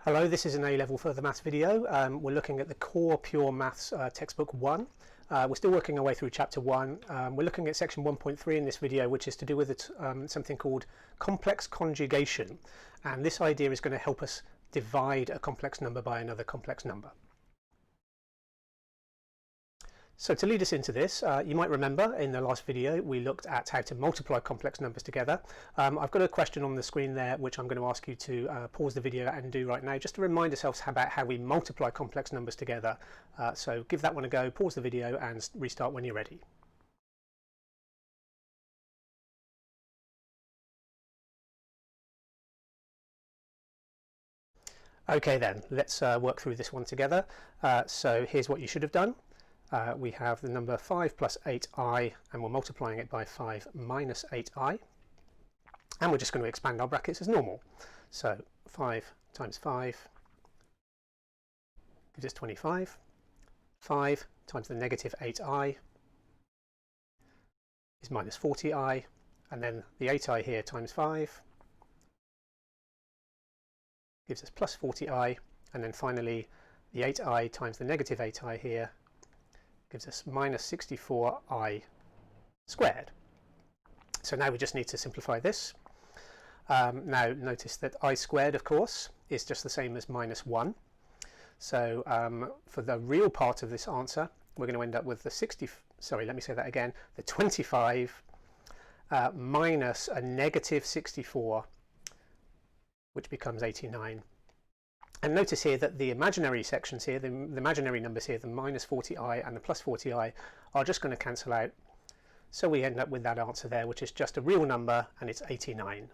Hello, this is an A-level further maths video. We're looking at the core pure maths textbook 1. We're still working our way through chapter 1. We're looking at section 1.3 in this video, which is to do with something called complex conjugation. And this idea is going to help us divide a complex number by another complex number. So to lead us into this, you might remember in the last video we looked at how to multiply complex numbers together. I've got a question on the screen there which I'm going to ask you to pause the video and do right now, just to remind ourselves about how we multiply complex numbers together. So give that one a go, pause the video and restart when you're ready. Okay then, let's work through this one together. So here's what you should have done. We have the number 5 plus 8i, and we're multiplying it by 5 minus 8i, and we're just going to expand our brackets as normal. So 5 times 5 gives us 25. 5 times the negative 8i is minus 40i, and then the 8i here times 5 gives us plus 40i, and then finally the 8i times the negative 8i here gives us minus 64i squared. So now we just need to simplify this. Now notice that I squared, of course, is just the same as minus 1. So for the real part of this answer, we're going to end up with the 25 minus a negative 64, which becomes 89. And notice here that the imaginary sections here, the imaginary numbers here, the minus 40i and the plus 40i, are just going to cancel out. So we end up with that answer there, which is just a real number, and it's 89.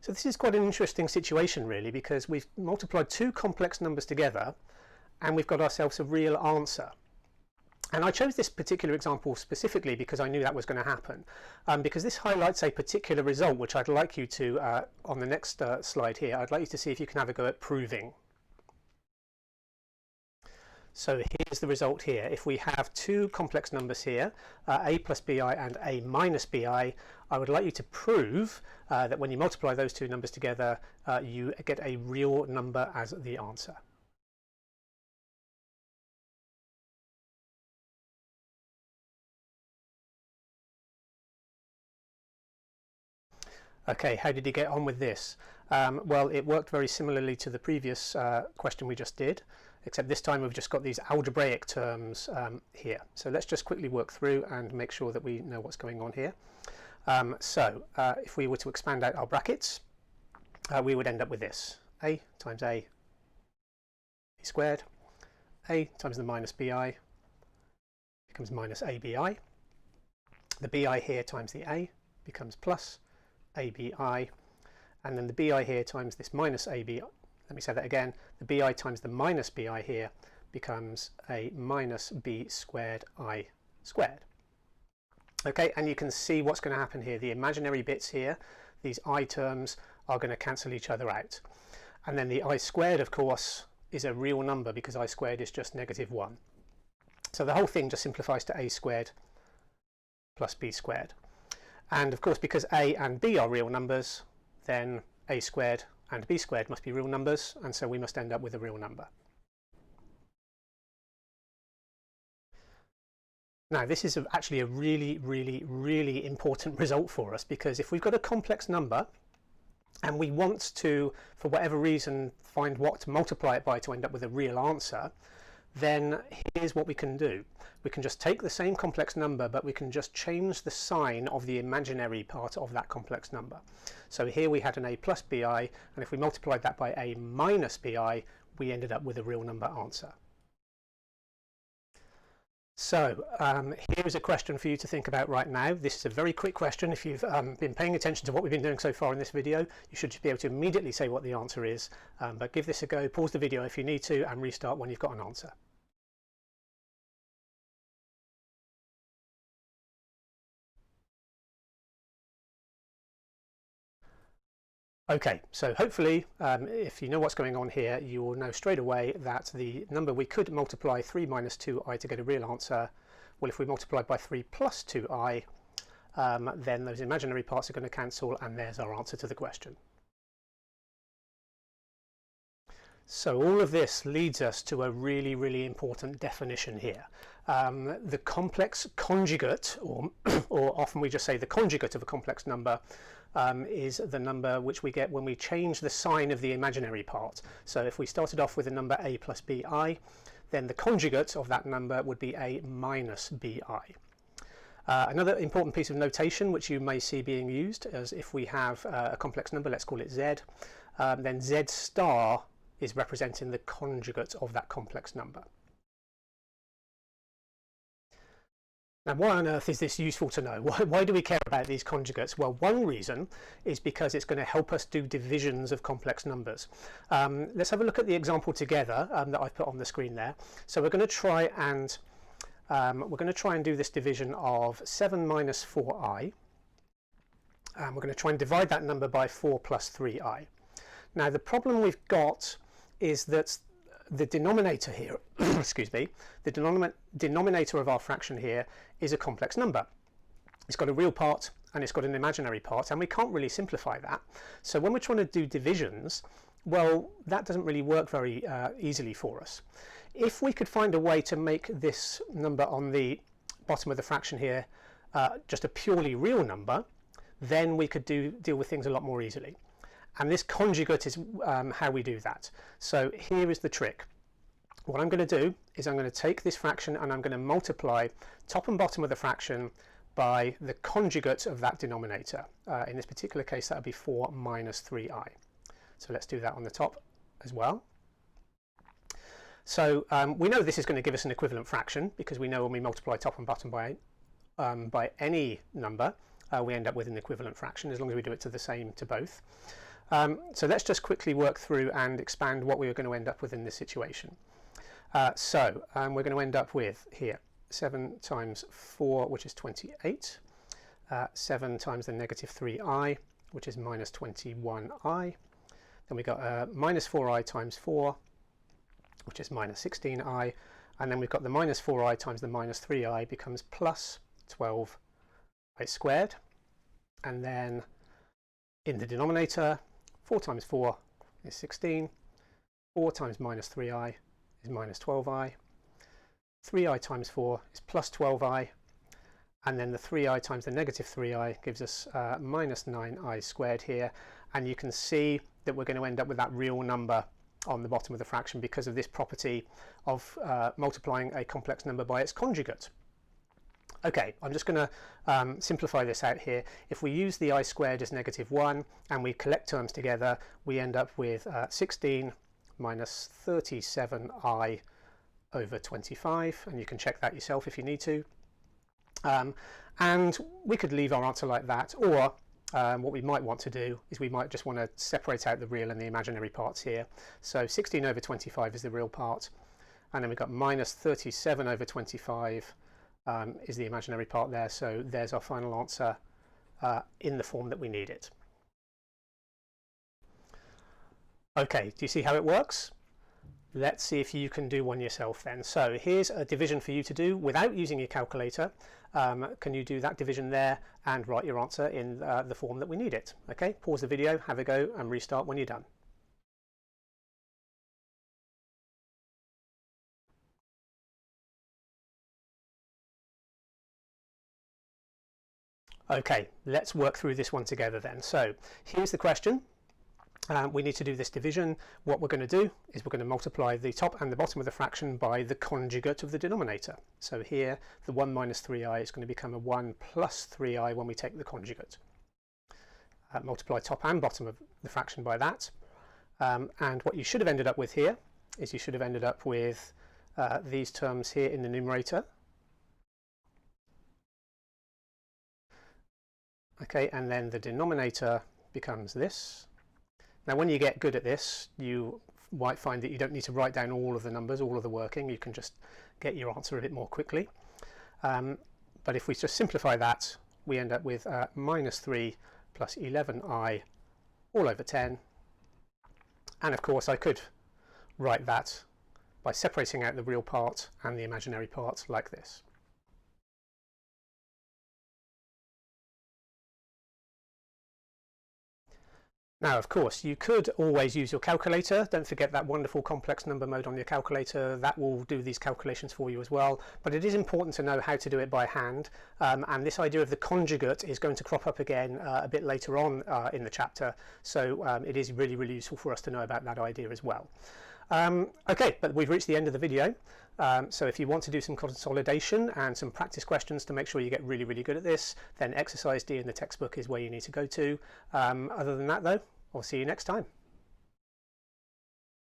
So this is quite an interesting situation, really, because we've multiplied two complex numbers together, and we've got ourselves a real answer. And I chose this particular example specifically because I knew that was going to happen, because this highlights a particular result which I'd like you to, on the next slide here, I'd like you to see if you can have a go at proving. So here's the result here. If we have two complex numbers here, a plus bi and a minus bi, I would like you to prove that when you multiply those two numbers together, you get a real number as the answer. Okay, how did he get on with this? Well, it worked very similarly to the previous question we just did, except this time we've just got these algebraic terms here. So let's just quickly work through and make sure that we know what's going on here. If we were to expand out our brackets, we would end up with this. A times a squared. A times the minus bi becomes minus abi. The bi here times the a becomes plus abi, and then the bi here times this minus abi, let me say that again, the bi times the minus bi here becomes a minus b squared I squared. Okay, and you can see what's going to happen here. The imaginary bits here, these I terms, are going to cancel each other out. And then the I squared, of course, is a real number because I squared is just negative 1. So the whole thing just simplifies to a squared plus b squared. And of course, because a and b are real numbers, then a squared and b squared must be real numbers, and so we must end up with a real number. Now this is actually a really important result for us, because if we've got a complex number and we want to, for whatever reason, find what to multiply it by to end up with a real answer, then here's what we can do. We can just take the same complex number, but we can just change the sign of the imaginary part of that complex number. So here we had an a plus bi, and if we multiplied that by a minus bi, we ended up with a real number answer. So here's a question for you to think about right now. This is a very quick question. If you've been paying attention to what we've been doing so far in this video, you should be able to immediately say what the answer is, but give this a go, pause the video if you need to, and restart when you've got an answer. Okay, so hopefully if you know what's going on here, you will know straight away that the number we could multiply 3 minus 2i to get a real answer, well, if we multiply by 3 plus 2i, then those imaginary parts are going to cancel, and there's our answer to the question. So all of this leads us to a really, really important definition here. The complex conjugate, or often we just say the conjugate of a complex number, is the number which we get when we change the sign of the imaginary part. So if we started off with a number a plus bi, then the conjugate of that number would be a minus bi. Another important piece of notation which you may see being used is if we have a complex number, let's call it z, then z star is representing the conjugate of that complex number. Now, why on earth is this useful to know? Why do we care about these conjugates? Well, one reason is because it's going to help us do divisions of complex numbers. Let's have a look at the example together that I've put on the screen there. So we're going to try and do this division of 7 minus 4i. We're going to try and divide that number by 4 plus 3i. Now, the problem we've got is that the denominator here, excuse me, the denominator of our fraction here is a complex number. It's got a real part and it's got an imaginary part, and we can't really simplify that. So when we're trying to do divisions, well, that doesn't really work very easily for us. If we could find a way to make this number on the bottom of the fraction here just a purely real number, then we could deal with things a lot more easily. And this conjugate is how we do that. So here is the trick. What I'm going to do is I'm going to take this fraction and I'm going to multiply top and bottom of the fraction by the conjugate of that denominator. In this particular case, that would be 4 minus 3i. So let's do that on the top as well. So we know this is going to give us an equivalent fraction, because we know when we multiply top and bottom by any number, we end up with an equivalent fraction, as long as we do it to both. So let's just quickly work through and expand what we are going to end up with in this situation. So we're going to end up with here 7 times 4, which is 28, 7 times the negative 3i, which is minus 21i. Then we got minus 4i times 4, which is minus 16i, and then we've got the minus 4i times the minus 3i becomes plus 12i squared, and then in the denominator 4 times 4 is 16, 4 times minus 3i is minus 12i, 3i times 4 is plus 12i, and then the 3i times the negative 3i gives us minus 9i squared here, and you can see that we're going to end up with that real number on the bottom of the fraction because of this property of multiplying a complex number by its conjugate. Okay, I'm just going to simplify this out here. If we use the I squared as negative 1 and we collect terms together, we end up with 16 minus 37i over 25, and you can check that yourself if you need to. And we could leave our answer like that, or what we might want to do is we might just want to separate out the real and the imaginary parts here. So 16 over 25 is the real part, and then we've got minus 37 over 25 is the imaginary part there. So there's our final answer in the form that we need it. Okay, do you see how it works? Let's see if you can do one yourself then. So here's a division for you to do without using your calculator. Can you do that division there and write your answer in the form that we need it? Okay, pause the video, have a go, and restart when you're done. Okay, let's work through this one together then. So here's the question. We need to do this division. What we're going to do is we're going to multiply the top and the bottom of the fraction by the conjugate of the denominator. So here the 1 minus 3i is going to become a 1 plus 3i when we take the conjugate. Multiply top and bottom of the fraction by that. And what you should have ended up with here is you should have ended up with these terms here in the numerator. Okay, and then the denominator becomes this. Now when you get good at this, you might find that you don't need to write down all of the numbers, all of the working. You can just get your answer a bit more quickly. But if we just simplify that, we end up with minus 3 plus 11i all over 10. And of course I could write that by separating out the real part and the imaginary part like this. Now, of course, you could always use your calculator. Don't forget that wonderful complex number mode on your calculator. That will do these calculations for you as well. But it is important to know how to do it by hand. And this idea of the conjugate is going to crop up again a bit later on in the chapter. So it is really, really useful for us to know about that idea as well. Okay, but we've reached the end of the video. So if you want to do some consolidation and some practice questions to make sure you get really, really good at this, then exercise D in the textbook is where you need to go to. Other than that, though, I'll see you next time.